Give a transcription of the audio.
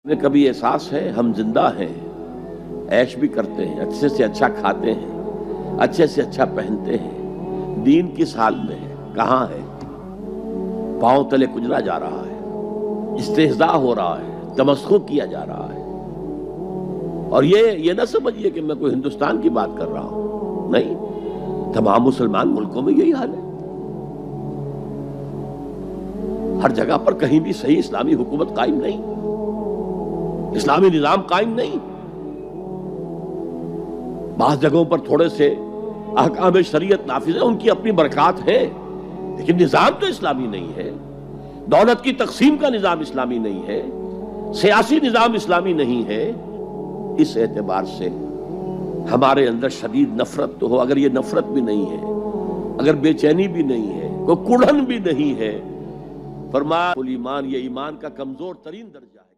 हमें कभी एहसास है हम जिंदा हैं, ऐश भी करते हैं, अच्छे से अच्छा खाते हैं, अच्छे से अच्छा पहनते हैं। दीन किस हाल में है, कहाँ है? पांव तले कुचला जा रहा है, इस्तेहज़ा हो रहा है, तमस्खुर किया जा रहा है। और ये ना समझिए कि मैं कोई हिंदुस्तान की बात कर रहा हूं, नहीं, तमाम मुसलमान मुल्कों में यही हाल है। हर जगह पर कहीं भी सही इस्लामी हुकूमत कायम नहीं, इस्लामी निजाम कायम नहीं। बास जगहों पर थोड़े से अहकाम शरीयत नाफिज है, उनकी अपनी बरकत है, लेकिन निजाम तो इस्लामी नहीं है। दौलत की तकसीम का निजाम इस्लामी नहीं है, सियासी निजाम इस्लामी नहीं है। इस एतबार से हमारे अंदर शदीद नफरत तो हो। अगर ये नफरत भी नहीं है, अगर बेचैनी भी नहीं है, कोई कुढ़न भी नहीं है, फरमाया ईमान ये ईमान का कमजोर तरीन दर्जा है।